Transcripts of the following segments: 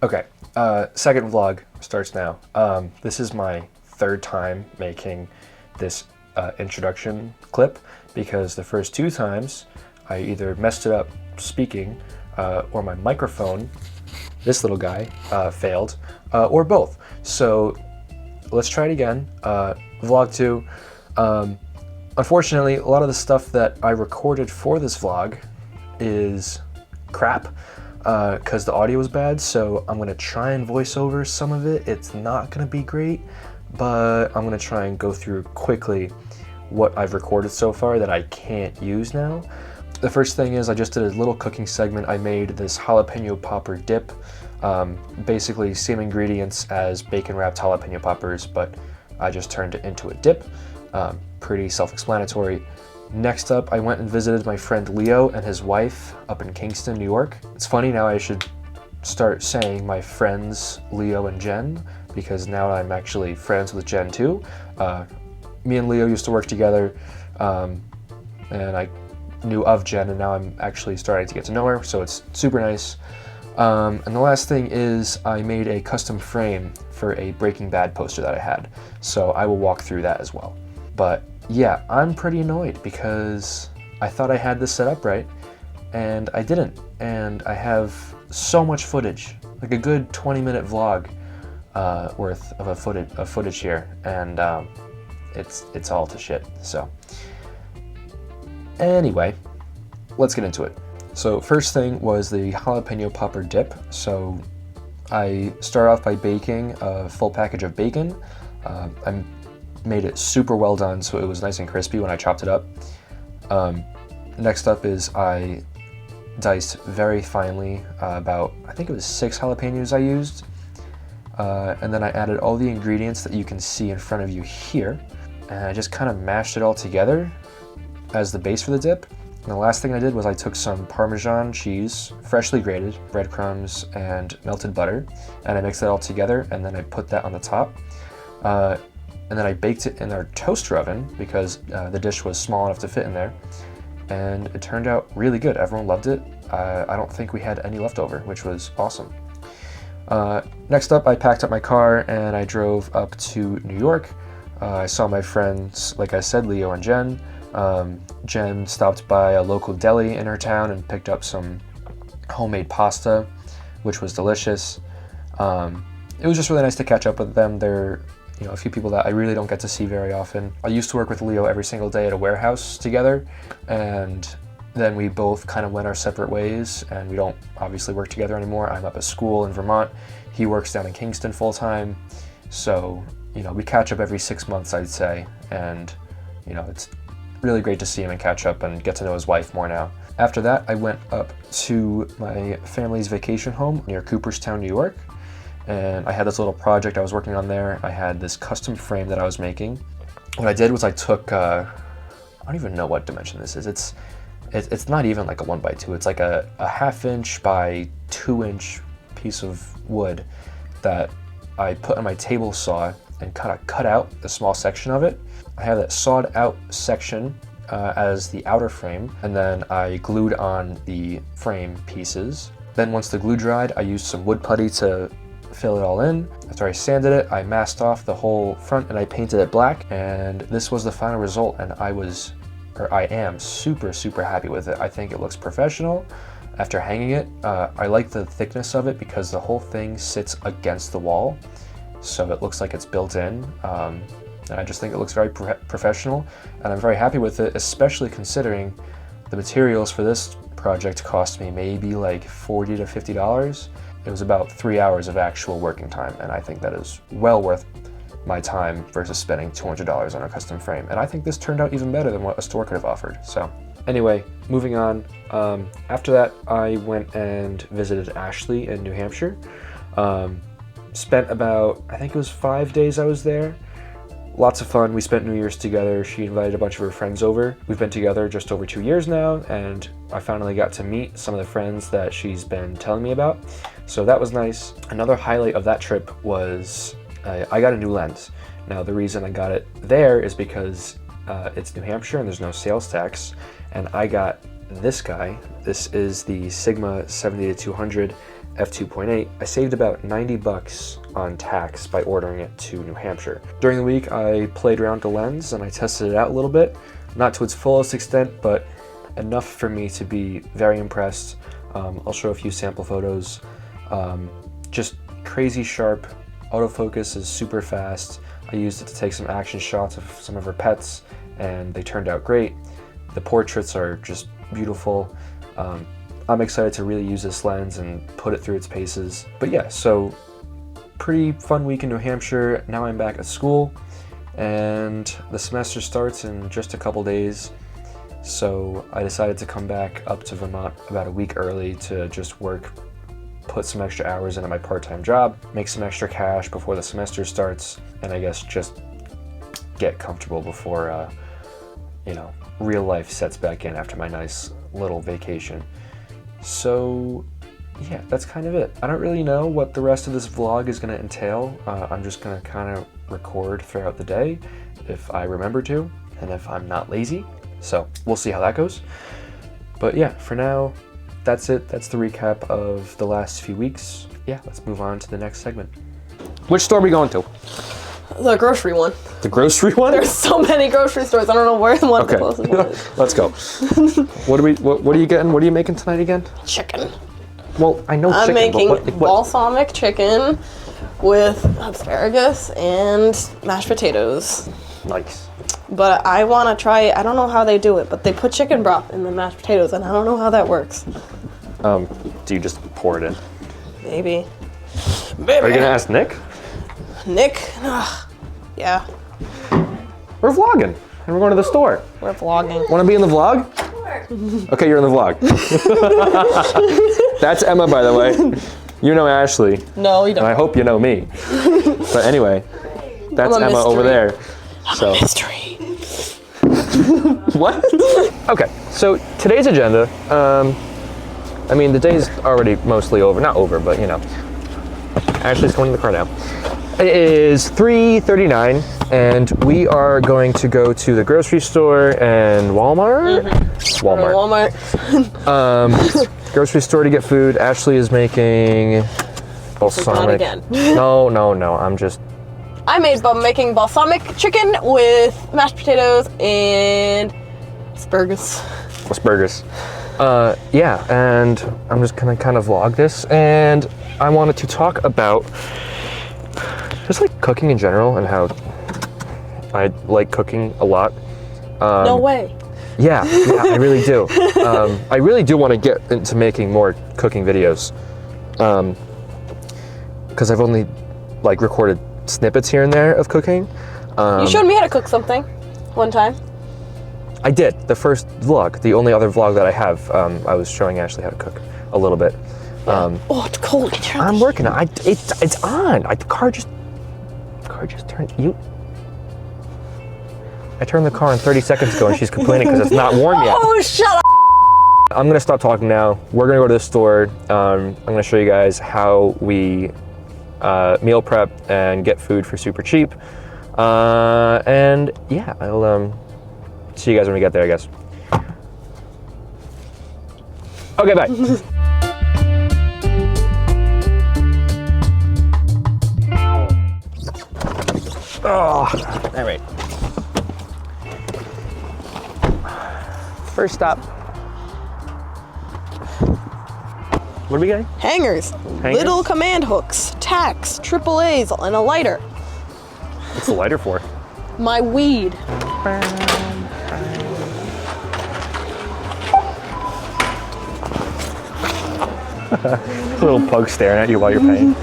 Okay, second vlog starts now. This is my third time making this introduction clip because the first two times I either messed it up speaking or my microphone, this little guy, failed, or both. So let's try it again. Vlog 2. Unfortunately, a lot of the stuff that I recorded for this vlog is crap because the audio was bad, so I'm going to try and voice over some of it. It's not going to be great, but I'm going to try and go through quickly what I've recorded so far that I can't use now. The first thing is I just did a little cooking segment. I made this jalapeno popper dip, basically same ingredients as bacon wrapped jalapeno poppers, but I just turned it into a dip. Pretty self-explanatory. Next up, I went and visited my friend Leo and his wife up in Kingston, New York. It's funny, now I should start saying my friends Leo and Jen, because now I'm actually friends with Jen too. Me and Leo used to work together, and I knew of Jen, and now I'm actually starting to get to know her, so it's super nice. And the last thing is I made a custom frame for a Breaking Bad poster that I had, so I will walk through that as well. But yeah, I'm pretty annoyed because I thought I had this set up right, and I didn't. And I have so much footage, like a good 20-minute vlog worth of footage here, and it's all to shit. So anyway, let's get into it. So first thing was the jalapeno popper dip. So I start off by baking a full package of bacon. I made it super well done, so it was nice and crispy when I chopped it up. Next up is I diced very finely about, I think it was 6 jalapenos I used. And then I added all the ingredients that you can see in front of you here. And I just kind of mashed it all together as the base for the dip. And the last thing I did was I took some Parmesan cheese, freshly grated, breadcrumbs, and melted butter, and I mixed it all together, and then I put that on the top. And then I baked it in our toaster oven because the dish was small enough to fit in there. And it turned out really good. Everyone loved it. I don't think we had any leftover, which was awesome. Next up, I packed up my car and I drove up to New York. I saw my friends, like I said, Leo and Jen. Jen stopped by a local deli in her town and picked up some homemade pasta, which was delicious. It was just really nice to catch up with them. They're a few people that I really don't get to see very often. I used to work with Leo every single day at a warehouse together, and then we both kind of went our separate ways, and we don't obviously work together anymore. I'm up at school in Vermont. He works down in Kingston full time. So, we catch up every 6 months, I'd say, and, it's really great to see him and catch up and get to know his wife more now. After that, I went up to my family's vacation home near Cooperstown, New York. And I had this little project I was working on there. I had this custom frame that I was making. What I did was I took, I don't even know what dimension this is. It's not even like a 1x2. It's like a 1/2 inch by 2 inch piece of wood that I put on my table saw and kind of cut out a small section of it. I have that sawed out section as the outer frame, and then I glued on the frame pieces. Then once the glue dried, I used some wood putty to fill it all in. After I sanded it, I masked off the whole front and I painted it black, and this was the final result, and I am super, super happy with it. I think it looks professional. After hanging it, I like the thickness of it because the whole thing sits against the wall, so it looks like it's built in, and I just think it looks very professional, and I'm very happy with it, especially considering the materials for this project cost me maybe like $40 to $50. It was about 3 hours of actual working time, and I think that is well worth my time versus spending $200 on a custom frame. And I think this turned out even better than what a store could have offered. So anyway, moving on. After that, I went and visited Ashley in New Hampshire. Spent about, I think it was 5 days I was there. Lots of fun. We spent New Year's together. She invited a bunch of her friends over. We've been together just over 2 years now, and I finally got to meet some of the friends that she's been telling me about. So that was nice. Another highlight of that trip was I got a new lens. Now, the reason I got it there is because it's New Hampshire and there's no sales tax, and I got this guy. This is the Sigma 70-200 F2.8, I saved about 90 bucks on tax by ordering it to New Hampshire. During the week, I played around with the lens and I tested it out a little bit, not to its fullest extent, but enough for me to be very impressed. I'll show a few sample photos. Just crazy sharp. Autofocus is super fast. I used it to take some action shots of some of her pets and they turned out great. The portraits are just beautiful. I'm excited to really use this lens and put it through its paces. But yeah, so pretty fun week in New Hampshire. Now I'm back at school and the semester starts in just a couple days. So I decided to come back up to Vermont about a week early to just work, put some extra hours into my part-time job, make some extra cash before the semester starts, and I guess just get comfortable before, real life sets back in after my nice little vacation. So yeah, that's kind of it. I don't really know what the rest of this vlog is going to entail. I'm just going to kind of record throughout the day if I remember to, and if I'm not lazy. So we'll see how that goes. But yeah, for now, that's it. That's the recap of the last few weeks. Yeah, let's move on to the next segment. Which store are we going to? The grocery one. The grocery one? There's so many grocery stores. I don't know where the one the closest one is. Let's go. What are you getting? What are you making tonight again? Chicken. Well, I know I'm chicken, making but what? balsamic chicken with asparagus and mashed potatoes. Nice. But I want to try, I don't know how they do it, but they put chicken broth in the mashed potatoes, and I don't know how that works. Do you just pour it in? Maybe. Are you gonna ask Nick? Nick? Ugh. Yeah. We're vlogging, and we're going to the store. We're vlogging. Want to be in the vlog? Sure. Okay, you're in the vlog. That's Emma, by the way. You know Ashley. No, you don't. And I hope you know me. But anyway, that's Emma over there. I'm a mystery. What? Okay, so today's agenda, I mean, the day's already mostly over. Not over, but you know. Ashley's going in the car now. It is 3:39, and we are going to go to the grocery store and Walmart? Mm-hmm. Walmart. Grocery store to get food. Ashley is making balsamic. Again. No, I'm making balsamic chicken with mashed potatoes and asparagus. Yeah, and I'm just gonna kind of vlog this, and I wanted to talk about just like cooking in general and how I like cooking a lot. No way. Yeah, I really do. I really do want to get into making more cooking videos, because I've only like recorded snippets here and there of cooking. You showed me how to cook something one time. I did. The first vlog, the only other vlog that I have, I was showing Ashley how to cook a little bit. Oh, it's cold. I'm working on it. It's on. The car just turned. I turned the car on 30 seconds ago and she's complaining because it's not warm yet. Oh, shut up. I'm gonna stop talking now. We're gonna go to the store. I'm gonna show you guys how we meal prep and get food for super cheap. And yeah, I'll see you guys when we get there, I guess. Okay, bye. Oh, all right. First stop. What are we getting? Hangers. Little command hooks, tacks, AAAs, and a lighter. What's the lighter for? My weed. A little pug staring at you while you're paying.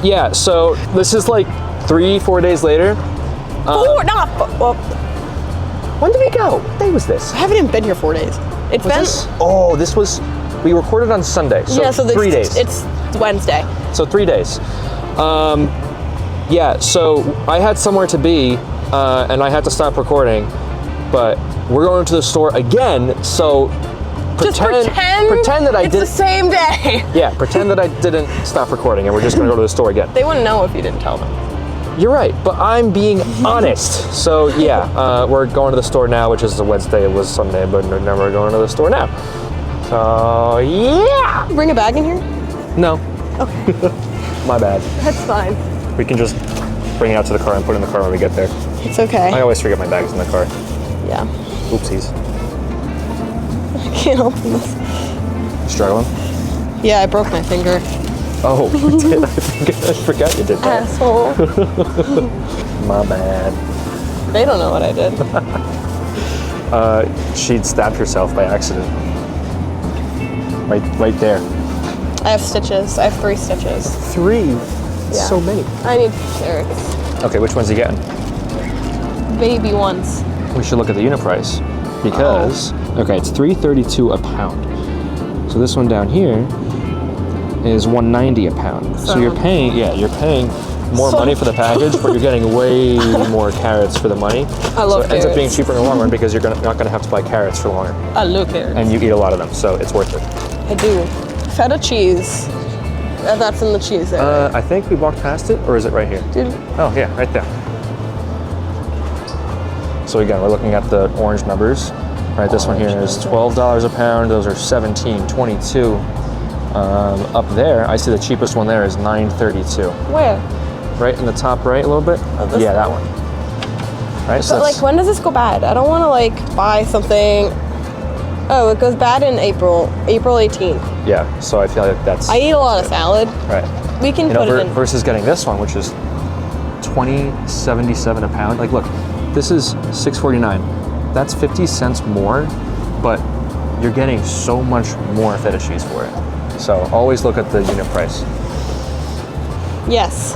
Yeah, so this is like 3-4 days later. Well, when did we go? What day was this? I haven't even been here 4 days. It's been. Oh, this was. We recorded on Sunday. So, yeah, so 3 days. It's Wednesday. So 3 days. Yeah, so I had somewhere to be, and I had to stop recording, but we're going to the store again, so Just pretend. Pretend that I it's did. the same day. Yeah, pretend that I didn't stop recording, and we're just gonna go to the store again. They wouldn't know if you didn't tell them. You're right, but I'm being honest. So yeah, we're going to the store now, which is a Wednesday. It was Sunday, but now we're going to the store now. So yeah. Bring a bag in here? No. Okay. My bad. That's fine. We can just bring it out to the car and put it in the car when we get there. It's okay. I always forget my bags in the car. Yeah. Oopsies. I can't open this. Struggling? Yeah, I broke my finger. Oh, you did. I forgot you did that. Asshole. My bad. They don't know what I did. She'd stabbed herself by accident. Right there. I have stitches. I have 3 stitches. 3? Yeah. So many. I need carrots. Okay, which one's he getting? Baby ones. We should look at the unit price because okay, it's $3.32 a pound. So this one down here is $1.90 a pound. So you're paying more money for the package, but you're getting way more carrots for the money. I love So it ends up being carrots. cheaper in the long run because you're not going to have to buy carrots for longer, I love carrots. and you eat a lot of them, so it's worth it. I do. Feta cheese. That's in the cheese there. Right? I think we walked past it, or is it right here? Dude. Oh yeah, right there. So again, we're looking at the orange numbers. Right, this one here is $12 a pound. Those are $17, $22. Up there, I see the cheapest one there is $9.32. Where? Right in the top right a little bit. this Yeah, that one. Right. So But like, when does this go bad? I don't want to like buy something. Oh, it goes bad in April 18th. yeah. So I feel like that's I eat a lot of salad. right. We can put it in. Versus getting this one, which is $20.77 a pound. Like, look, this is $6.49. That's 50 cents more, but you're getting so much more feta cheese for it. So always look at the unit price. Yes.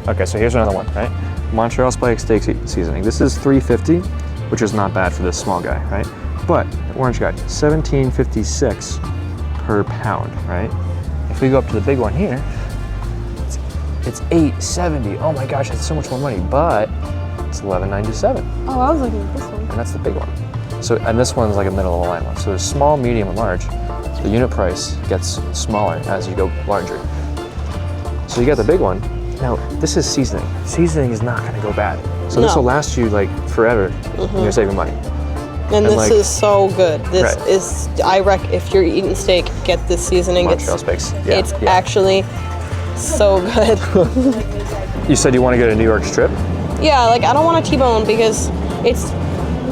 Okay, so here's another one, right? Montreal Spike steak seasoning. This is $3.50, which is not bad for this small guy, right? But orange guy, $17.56 per pound, right? If we go up to the big one here, it's $8.70. Oh my gosh, that's so much more money, but it's $11.97, Oh, I was looking at this one. and that's the big one. So, and this one's like a middle of the line one. So there's small, medium, and large. The unit price gets smaller as you go larger. So you got the big one. Now, this is seasoning. Seasoning is not gonna go bad. So this No. will last you like forever, and you're saving money. And this like- is so good. This Right. is, if you're eating steak, get this seasoning. Montreal Spikes. Yeah, It's yeah. actually so good. You said you want to get a New York strip? Yeah, like I don't want a T-bone because it's,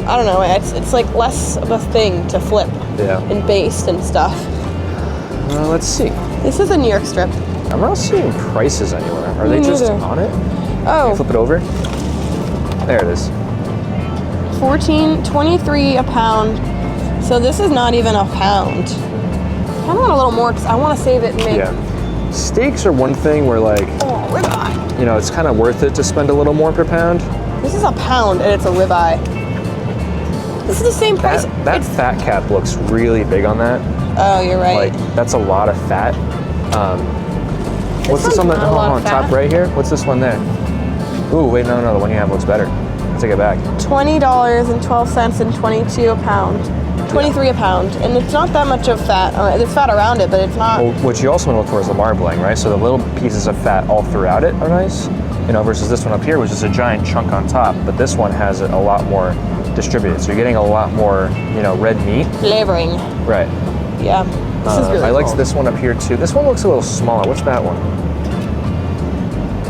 I don't know, it's like less of a thing to flip Yeah. and baste and stuff. Let's see. This is a New York strip. I'm not seeing prices anywhere. Are they Me just neither. on it? Oh, Flip it over. There it is. $14.23 a pound. So this is not even a pound. I kind of want a little more because I want to save it and make. Yeah. Steaks are one thing where like, Oh, ribeye. you know, it's kind of worth it to spend a little more per pound. This is a pound and it's a ribeye. This is the same price. That It's- fat cap looks really big on that. Oh, you're right. Like, that's a lot of fat. What's this one's on the not a lot of top fat. right here? What's this one there? Ooh, wait, no, the one you have looks better. Take it back. $20.12 and 22 a pound. 23 a pound, and it's not that much of fat. There's fat around it, but it's not. Well, what you also want to look for is the marbling, right? So the little pieces of fat all throughout it are nice, you know, versus this one up here, which is a giant chunk on top. But this one has it a lot more distributed, so you're getting a lot more, you know, red meat. Flavoring. Right. Yeah. This is really I like cool. this one up here too. This one looks a little smaller. What's that one?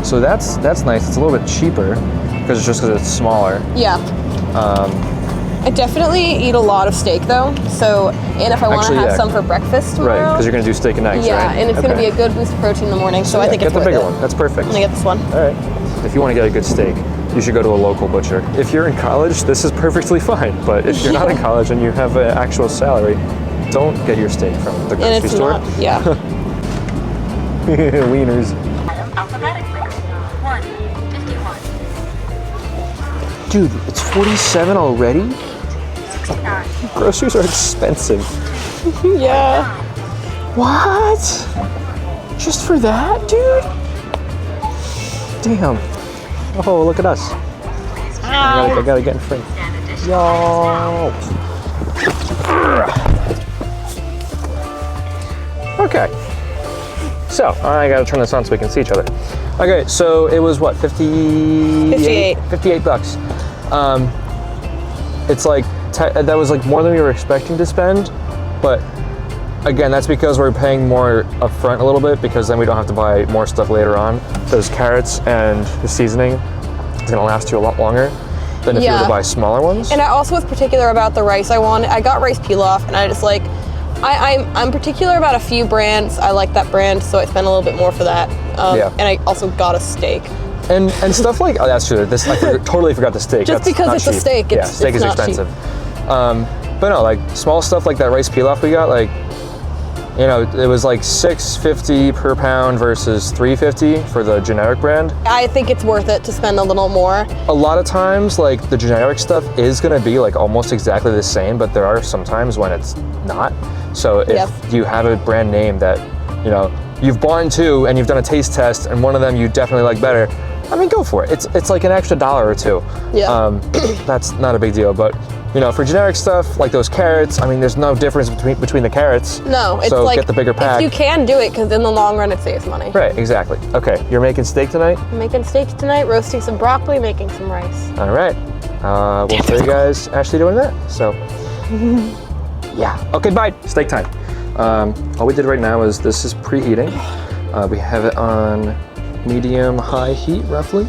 So that's nice. It's a little bit cheaper because it's smaller. Yeah. I definitely eat a lot of steak though. So, and if I want to Actually, have yeah. some for breakfast tomorrow. Right, because you're going to do steak and eggs, yeah, right? and it's going to be Okay. a good boost of protein in the morning. So I Yeah, think get it's the worth bigger it. one. That's perfect. I'm gonna get this one. All right. If you want to get a good steak, you should go to a local butcher. If you're in college, this is perfectly fine. But if you're not in college and you have an actual salary, don't get your steak from the And grocery it's store. not. Yeah. Wieners. Alphabetically. 151. Dude, it's 47 already? 69. Groceries are expensive. Yeah. What? Just for that, dude? Damn. Oh, look at us. I gotta get in front. Yo. Okay. So, I gotta turn this on so we can see each other. Okay, so it was what, 58? 58 bucks. It's like, that was like more than we were expecting to spend, but again, that's because we're paying more upfront a little bit, because then we don't have to buy more stuff later on. Those carrots and the seasoning is gonna last you a lot longer than if you were to buy smaller ones. And I also was particular about the rice I got rice pilaf, and I just like, I'm particular about a few brands. I like that brand, so I spent a little bit more for that. And I also got a steak. And stuff like, oh, that's true. This I totally forgot the steak. Just that's because it's cheap. a steak, yeah, steak is expensive. But no, like small stuff like that rice pilaf we got, like, you know, it was like $6.50 per pound versus $3.50 for the generic brand. I think it's worth it to spend a little more. A lot of times, like the generic stuff is gonna be like almost exactly the same, but there are some times when it's not. So if you have a brand name that, you know, you've bought into and you've done a taste test and one of them you definitely like better, I mean, go for it. It's like an extra $1 or $2. Yeah. That's not a big deal, but you know, for generic stuff like those carrots, I mean, there's no difference between the carrots. No, it's so like, get the bigger pack. if you can do it, because in the long run it saves money. Right, exactly. Okay, you're making steak tonight? I'm making steak tonight, roasting some broccoli, making some rice. All right. We'll show you guys actually doing that. So, yeah. Okay, bye. Steak time. All we did right now is this is preheating. We have it on medium-high heat, roughly.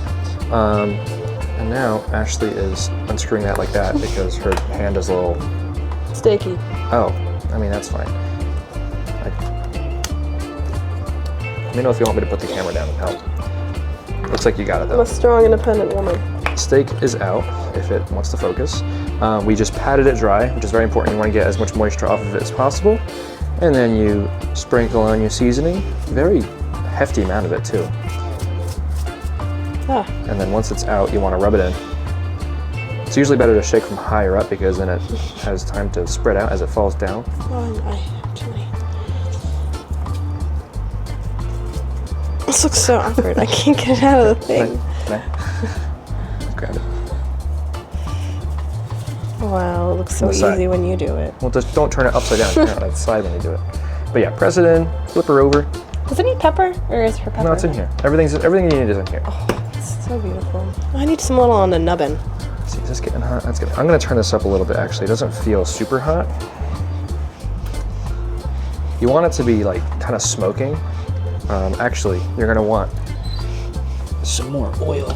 And now Ashley is unscrewing that like that because her hand is a little... Steaky. Oh, I mean, that's fine. Let me know if you want me to put the camera down and help. Looks like you got it, I'm though. a strong, independent woman. Steak is out, if it wants to focus. We just patted it dry, which is very important. You want to get as much moisture off of it as possible. And then you sprinkle on your seasoning. Very hefty amount of it, too. And then once it's out, you want to rub it in. It's usually better to shake from higher up because then it has time to spread out as it falls down. This looks so awkward. I can't get it out of the thing. Can I? Grab it. Wow, it looks so easy when you do it. Well, just don't turn it upside down. Turn it on its side when you do it. But yeah, press it in, flip her over. Does it need pepper, or is her pepper? No, it's in here. Everything you need is in here. Oh, it's so beautiful. I need some little on the nubbin. Let's see, is this getting hot? That's good. I'm gonna turn this up a little bit. Actually, it doesn't feel super hot. You want it to be like kind of smoking. Actually, you're gonna want some more oil.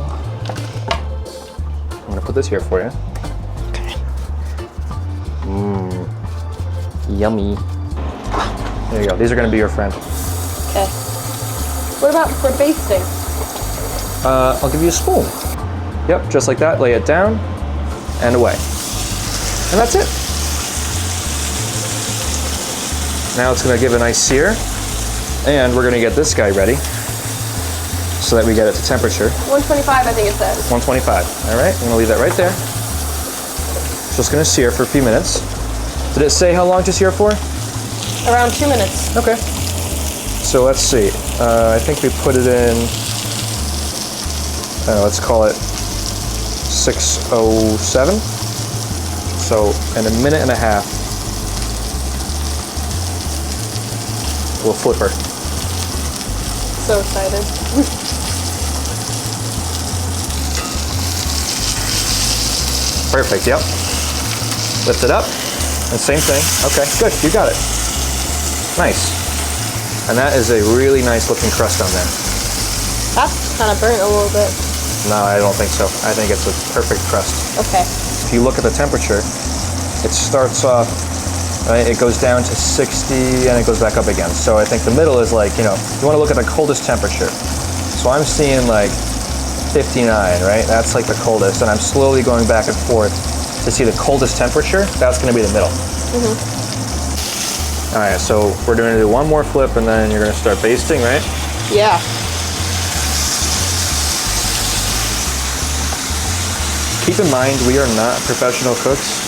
I'm gonna put this here for you. Okay. Yummy. There you go. These are gonna be your friend. Okay. What about for basting? I'll give you a spoon. Yep, just like that. Lay it down and away. And that's it. Now it's gonna give a nice sear. And we're gonna get this guy ready so that we get it to temperature. 125, I think it says. 125, all right? I'm gonna leave that right there. So it's gonna sear for a few minutes. Did it say how long to sear for? Around 2 minutes. Okay. So let's see. I think we put it in, let's call it 6:07. So in a minute and a half, we'll flip her. So excited. Perfect, yep. Lift it up, and same thing. Okay, good, you got it. Nice. And that is a really nice looking crust on there. That's kind of burnt a little bit. No, I don't think so. I think it's a perfect crust. Okay. If you look at the temperature, it starts off, right, it goes down to 60 and it goes back up again. So I think the middle is like, you know, you want to look at the coldest temperature. So I'm seeing like 59, right? That's like the coldest. And I'm slowly going back and forth to see the coldest temperature. That's going to be the middle. All right, so we're going to do one more flip and then you're going to start basting, right? Yeah. Keep in mind, we are not professional cooks.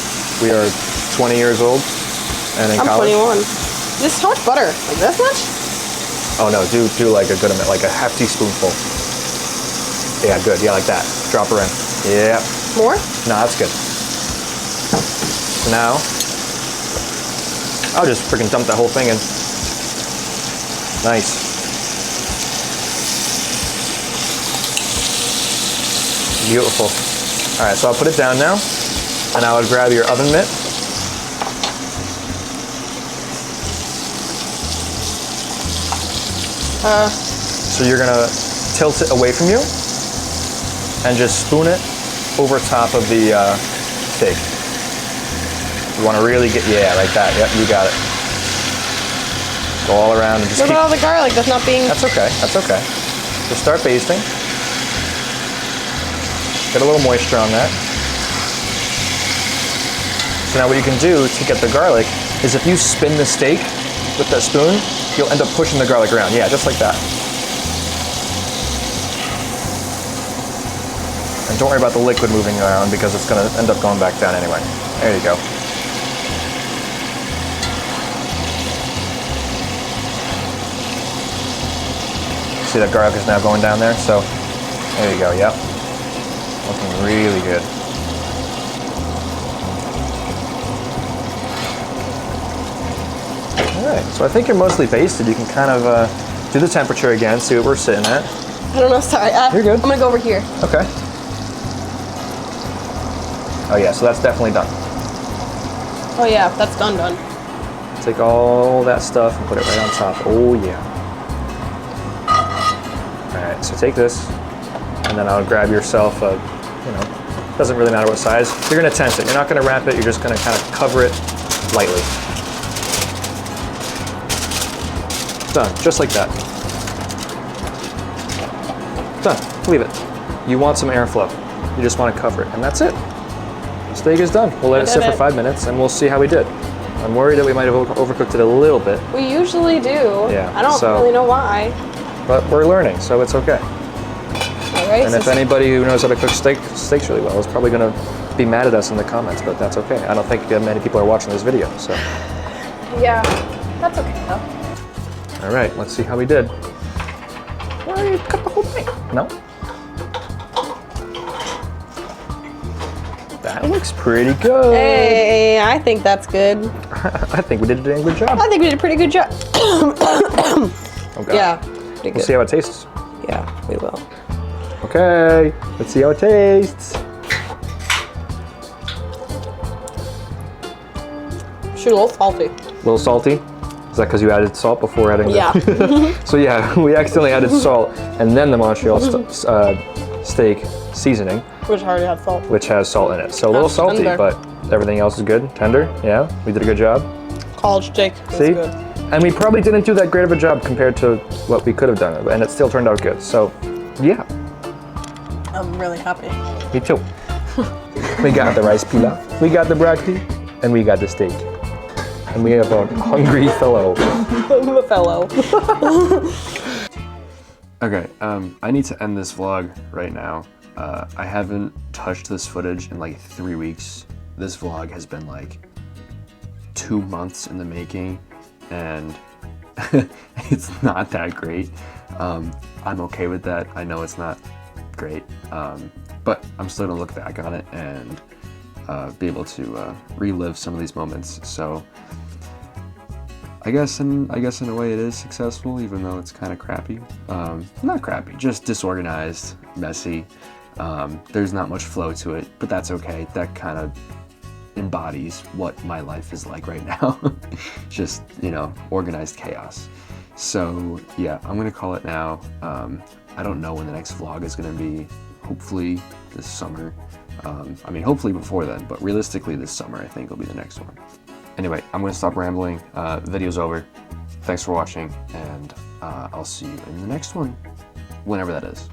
We are 20 years old and in college. I'm 21. This how much butter? Like this much? Oh no, do like a good amount, like a hefty spoonful. Yeah, good. Yeah, like that. Drop her in. Yeah. More? No, that's good. So now, I'll just freaking dump that whole thing in. Nice. Beautiful. All right, so I'll put it down now, and I would grab your oven mitt. So you're gonna tilt it away from you, and just spoon it over top of the steak. You want to really get, yeah, like that. Yep, you got it. Go all around and just What keep. about all the garlic that's not being... That's okay, that's okay. Just start basting. Get a little moisture on that. So now what you can do to get the garlic is if you spin the steak with that spoon, you'll end up pushing the garlic around. Yeah, just like that. And don't worry about the liquid moving around because it's gonna end up going back down anyway. There you go. See that garlic is now going down there? So there you go, yep. Looking really good. All right, so I think you're mostly basted. You can kind of do the temperature again, see what we're sitting at. I don't know, sorry. You're good. I'm gonna go over here. Okay. Oh yeah, so that's definitely done. Oh yeah, that's done. Take all that stuff and put it right on top. Oh yeah. All right, so take this, and then I'll grab yourself a, doesn't really matter what size. You're gonna tent it. You're not gonna wrap it. You're just gonna kind of cover it lightly. Done, just like that. Done, leave it. You want some airflow. You just want to cover it, and that's it. Steak is done. We'll let it sit for 5 minutes, and we'll see how we did. I'm worried that we might have overcooked it a little bit. We usually do. Yeah, I don't really know why. But we're learning, so it's okay. All right. And if anybody who knows how to cook steaks really well is probably going to be mad at us in the comments, but that's okay. I don't think many people are watching this video, so. Yeah, that's okay though. All right, let's see how we did. Well, you cut the whole thing. No? That looks pretty good. Hey, I think that's good. I think we did a dang good job. I think we did a pretty good job. Oh, God. Yeah, pretty good. We'll see how it tastes. Yeah, we will. Okay, let's see how it tastes. Shoot, a little salty. A little salty? Is that because you added salt before adding Yeah. So yeah, we accidentally added salt and then the Montreal steak seasoning, Which already had salt. which has salt in it. So a little That's salty, tender. but everything else is good. Tender, yeah, we did a good job. College steak. That's See? good. And we probably didn't do that great of a job compared to what we could have done, and it still turned out good. So yeah, I'm really happy. me too. We got the rice pilaf, we got the broccoli, and we got the steak. And we have a hungry fellow. I'm a fellow. Okay, I need to end this vlog right now. I haven't touched this footage in like 3 weeks. This vlog has been like 2 months in the making, and it's not that great. I'm okay with that. I know it's not great, but I'm still gonna look back on it and be able to relive some of these moments. So I guess in a way it is successful, even though it's kind of crappy. Not crappy, just disorganized, messy. There's not much flow to it, but that's okay. That kind of embodies what my life is like right now. Just, organized chaos. So yeah, I'm gonna call it now. I don't know when the next vlog is gonna be. Hopefully this summer. Hopefully before then, but realistically this summer I think will be the next one. Anyway, I'm gonna stop rambling. Video's over. Thanks for watching, and I'll see you in the next one, whenever that is.